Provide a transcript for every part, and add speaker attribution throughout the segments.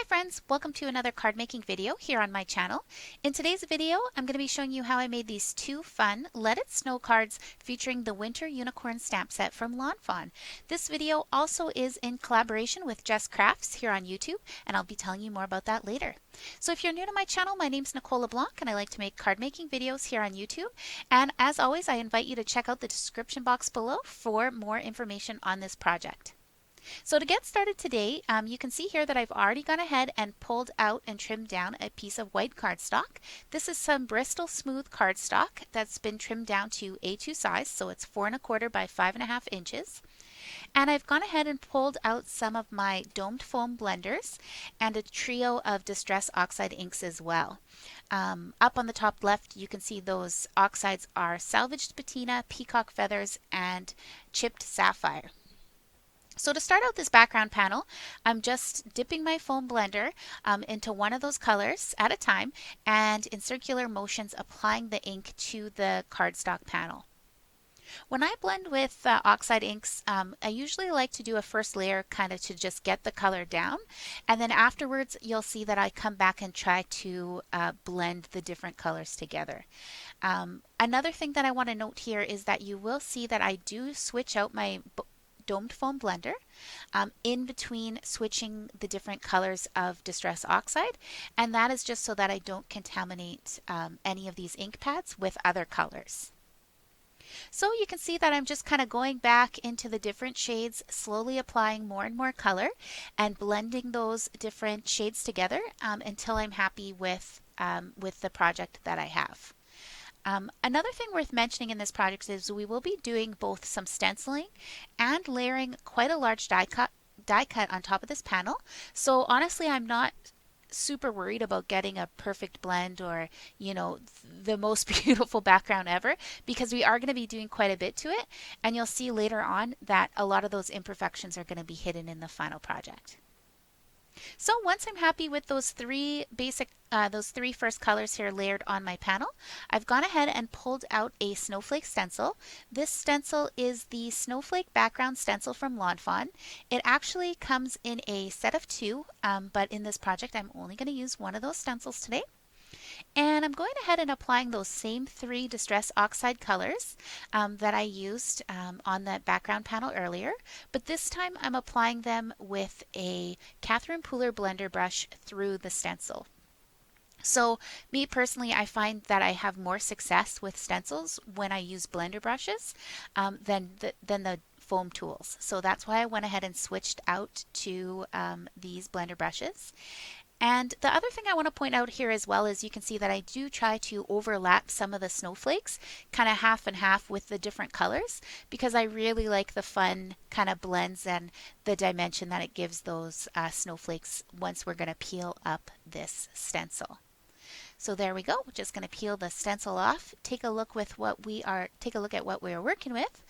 Speaker 1: friends, welcome to another card making video here on my channel. In today's video, I'm going to be showing you how I made these two fun Let It Snow cards featuring the Winter Unicorn stamp set from Lawn Fawn. This video also is in collaboration with Jess Crafts here on YouTube, and I'll be telling you more about that later. So if you're new to my channel, my name's Nicole LeBlanc and I like to make card making videos here on YouTube. And as always, I invite you to check out the description box below for more information on this project. So to get started today, you can see here that I've already gone ahead and pulled out and trimmed down a piece of white cardstock. This is some Bristol Smooth cardstock that's been trimmed down to A2 size, so it's 4 1/4 by 5 1/2 inches. And I've gone ahead and pulled out some of my domed foam blenders and a trio of Distress Oxide inks as well. Up on the top left, you can see those oxides are Salvaged Patina, Peacock Feathers, and Chipped Sapphire. So to start out this background panel, I'm just dipping my foam blender into one of those colors at a time and in circular motions applying the ink to the cardstock panel. When I blend with oxide inks, I usually like to do a first layer kind of to just get the color down, and then afterwards you'll see that I come back and try to blend the different colors together. Another thing that I want to note here is that you will see that I do switch out my domed foam blender in between switching the different colors of Distress Oxide, and that is just so that I don't contaminate any of these ink pads with other colors. So you can see that I'm just kind of going back into the different shades, slowly applying more and more color and blending those different shades together until I'm happy with the project that I have. Another thing worth mentioning in this project is we will be doing both some stenciling and layering quite a large die cut on top of this panel. So honestly, I'm not super worried about getting a perfect blend or, you know, the most beautiful background ever, because we are going to be doing quite a bit to it, and you'll see later on that a lot of those imperfections are going to be hidden in the final project. So once I'm happy with those three first colors here layered on my panel, I've gone ahead and pulled out a snowflake stencil. This stencil is the snowflake background stencil from Lawn Fawn. It actually comes in a set of two, but in this project I'm only going to use one of those stencils today. And I'm going ahead and applying those same three Distress Oxide colors that I used on that background panel earlier, but this time I'm applying them with a Catherine Pooler blender brush through the stencil. So me personally, I find that I have more success with stencils when I use blender brushes than the foam tools. So that's why I went ahead and switched out to these blender brushes. And the other thing I want to point out here as well is you can see that I do try to overlap some of the snowflakes, kind of half and half with the different colors, because I really like the fun kind of blends and the dimension that it gives those snowflakes once we're going to peel up this stencil. So there we go. We're just going to peel the stencil off, take a look at what we are working with.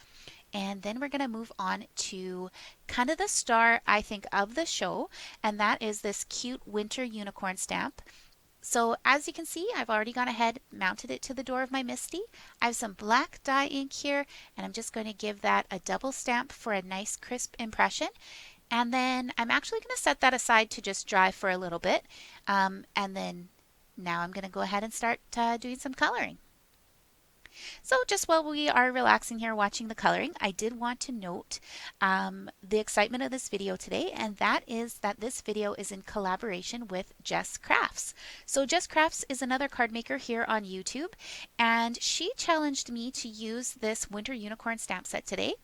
Speaker 1: And then we're going to move on to kind of the star, I think, of the show, and that is this cute winter unicorn stamp. So as you can see, I've already gone ahead, mounted it to the door of my MISTI. I have some black dye ink here, and I'm just going to give that a double stamp for a nice crisp impression. And then I'm actually going to set that aside to just dry for a little bit. And then now I'm going to go ahead and start doing some coloring. So just while we are relaxing here watching the coloring, I did want to note the excitement of this video today, and that is that this video is in collaboration with Jess Crafts. So Jess Crafts is another card maker here on YouTube, and she challenged me to use this Winter Unicorn stamp set today.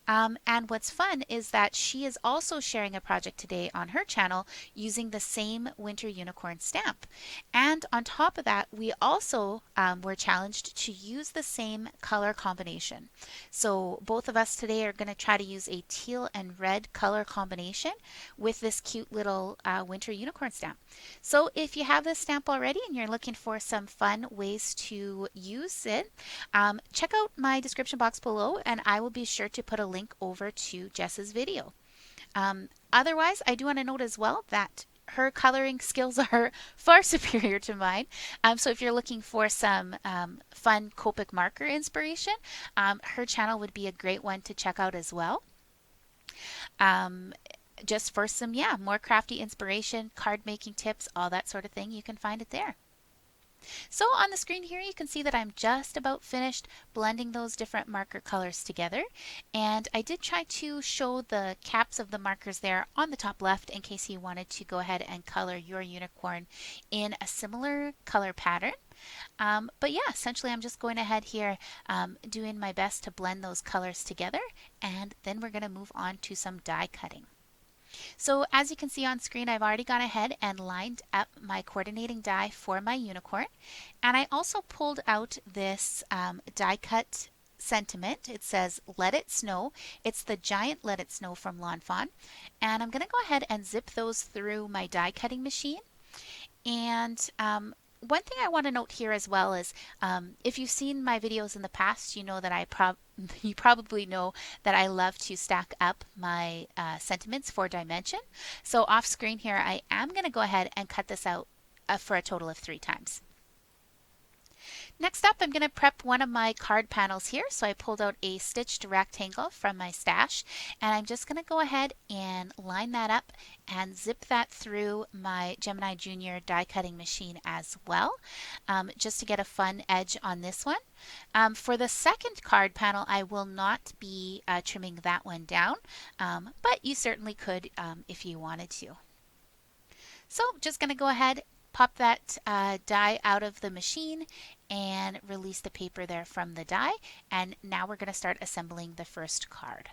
Speaker 1: And what's fun is that she is also sharing a project today on her channel using the same Winter Unicorn stamp. And on top of that, we also were challenged to use the same color combination. So both of us today are going to try to use a teal and red color combination with this cute little winter unicorn stamp. So if you have this stamp already and you're looking for some fun ways to use it, check out my description box below and I will be sure to put a link over to Jess's video. Otherwise, I do want to note as well that her coloring skills are far superior to mine. So if you're looking for some fun Copic marker inspiration, her channel would be a great one to check out as well. just for some, more crafty inspiration, card making tips, all that sort of thing, you can find it there. So on the screen here, you can see that I'm just about finished blending those different marker colors together. And I did try to show the caps of the markers there on the top left in case you wanted to go ahead and color your unicorn in a similar color pattern. But yeah, essentially I'm just going ahead here doing my best to blend those colors together, and then we're going to move on to some die cutting. So as you can see on screen, I've already gone ahead and lined up my coordinating die for my unicorn. And I also pulled out this die cut sentiment. It says, "Let it snow." It's the giant "Let it snow" from Lawn Fawn. And I'm going to go ahead and zip those through my die cutting machine. And one thing I want to note here as well is if you've seen my videos in the past, you know that you probably know that I love to stack up my sentiments for dimension. So off screen here, I am going to go ahead and cut this out for a total of 3 times. Next up, I'm going to prep one of my card panels here. So I pulled out a stitched rectangle from my stash, and I'm just going to go ahead and line that up and zip that through my Gemini Junior die cutting machine as well, just to get a fun edge on this one. For the second card panel, I will not be trimming that one down, but you certainly could if you wanted to. So just going to go ahead, pop that die out of the machine and release the paper there from the die. And now we're going to start assembling the first card.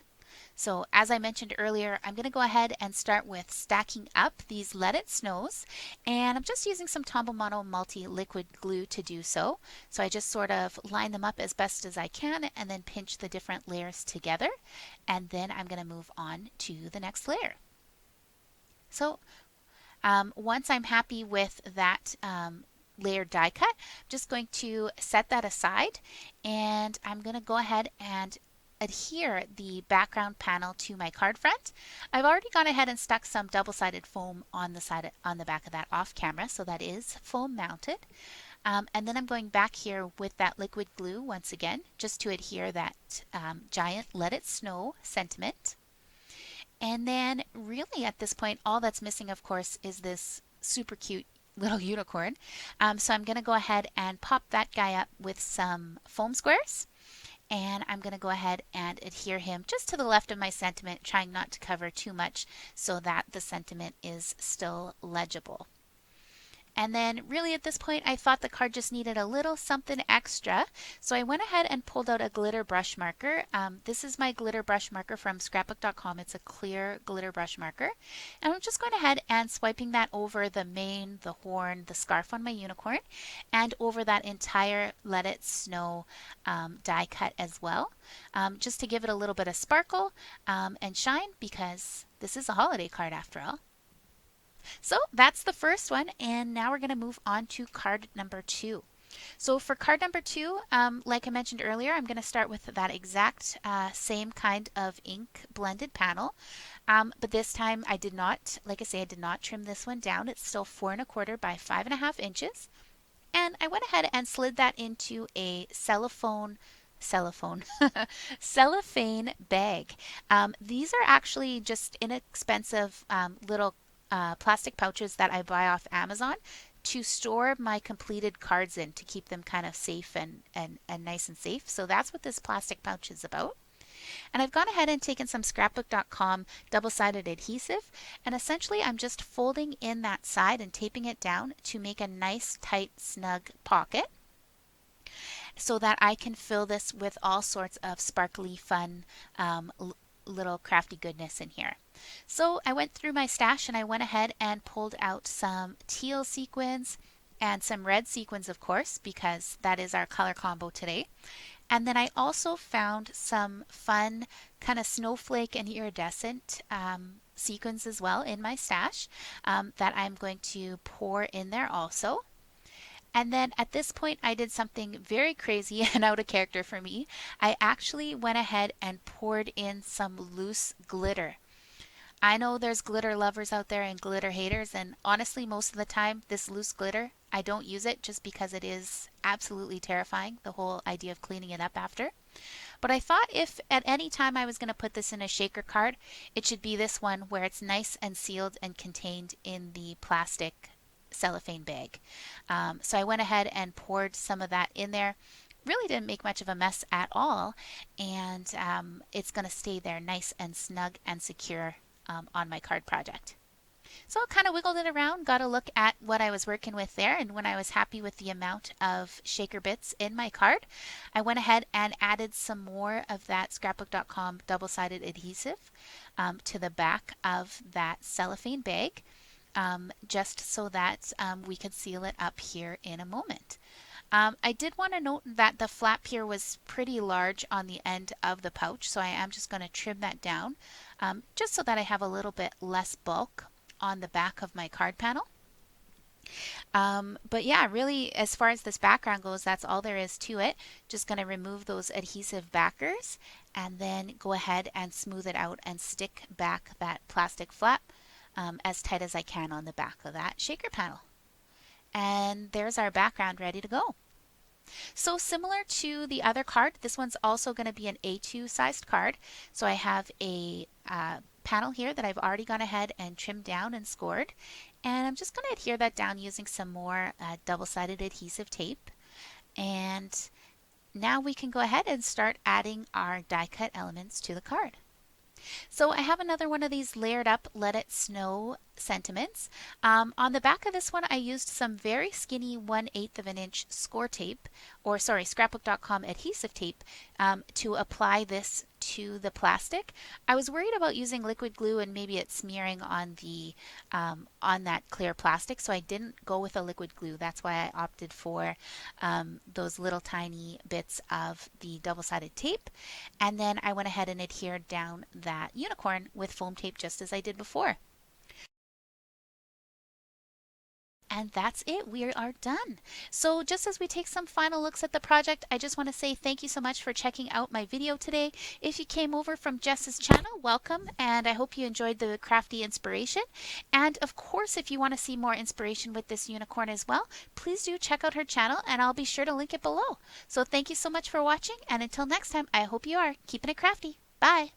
Speaker 1: So as I mentioned earlier, I'm going to go ahead and start with stacking up these Let It Snows. And I'm just using some Tombow Mono multi-liquid glue to do so. So I just sort of line them up as best as I can and then pinch the different layers together. And then I'm going to move on to the next layer. So once I'm happy with that layered die cut, I'm just going to set that aside, and I'm going to go ahead and adhere the background panel to my card front. I've already gone ahead and stuck some double-sided foam on the back of that off camera, so that is foam mounted. And then I'm going back here with that liquid glue once again, just to adhere that giant Let It Snow sentiment. And then really at this point, all that's missing, of course, is this super cute little unicorn. So I'm going to go ahead and pop that guy up with some foam squares. And I'm going to go ahead and adhere him just to the left of my sentiment, trying not to cover too much so that the sentiment is still legible. And then really at this point, I thought the card just needed a little something extra. So I went ahead and pulled out a glitter brush marker. This is my glitter brush marker from scrapbook.com. It's a clear glitter brush marker. And I'm just going ahead and swiping that over the mane, the horn, the scarf on my unicorn, and over that entire Let It Snow die cut as well, just to give it a little bit of sparkle and shine, because this is a holiday card after all. So that's the first one, and now we're going to move on to card number 2. So for card number 2, like I mentioned earlier, I'm going to start with that exact same kind of ink blended panel, but this time I did not, like I say, I did not trim this one down. It's still 4 1/4 by 5.5 inches, and I went ahead and slid that into a cellophane bag. These are actually just inexpensive little plastic pouches that I buy off Amazon to store my completed cards in, to keep them kind of safe and nice and safe. So that's what this plastic pouch is about. And I've gone ahead and taken some scrapbook.com double-sided adhesive, and essentially I'm just folding in that side and taping it down to make a nice tight snug pocket, so that I can fill this with all sorts of sparkly fun little crafty goodness in here. So I went through my stash and I went ahead and pulled out some teal sequins and some red sequins, of course, because that is our color combo today. And then I also found some fun kind of snowflake and iridescent sequins as well in my stash that I'm going to pour in there also. And then at this point, I did something very crazy and out of character for me. I actually went ahead and poured in some loose glitter. I know there's glitter lovers out there and glitter haters, and honestly, most of the time, this loose glitter, I don't use it just because it is absolutely terrifying, the whole idea of cleaning it up after. But I thought if at any time I was going to put this in a shaker card, it should be this one where it's nice and sealed and contained in the plastic cellophane bag. So I went ahead and poured some of that in there. Really didn't make much of a mess at all, and it's going to stay there nice and snug and secure on my card project. So I kind of wiggled it around, got a look at what I was working with there, and when I was happy with the amount of shaker bits in my card, I went ahead and added some more of that scrapbook.com double-sided adhesive to the back of that cellophane bag, just so that we could seal it up here in a moment. I did want to note that the flap here was pretty large on the end of the pouch, so I am just going to trim that down just so that I have a little bit less bulk on the back of my card panel. But yeah, really, as far as this background goes, that's all there is to it. Just going to remove those adhesive backers and then go ahead and smooth it out and stick back that plastic flap as tight as I can on the back of that shaker panel. And there's our background ready to go. So similar to the other card, this one's also going to be an A2 sized card. So I have a panel here that I've already gone ahead and trimmed down and scored. And I'm just going to adhere that down using some more double-sided adhesive tape. And now we can go ahead and start adding our die cut elements to the card. So I have another one of these layered up Let It Snow sentiments. On the back of this one I used some very skinny 1/8 of an inch score tape, or sorry, scrapbook.com adhesive tape to apply this to the plastic. I was worried about using liquid glue and maybe it smearing on the on that clear plastic, so I didn't go with a liquid glue. That's why I opted for those little tiny bits of the double-sided tape, and then I went ahead and adhered down that unicorn with foam tape just as I did before. And that's it. We are done. So just as we take some final looks at the project, I just want to say thank you so much for checking out my video today. If you came over from Jess's channel, welcome, and I hope you enjoyed the crafty inspiration. And of course, if you want to see more inspiration with this unicorn as well, please do check out her channel, and I'll be sure to link it below. So thank you so much for watching, and until next time, I hope you are keeping it crafty. Bye.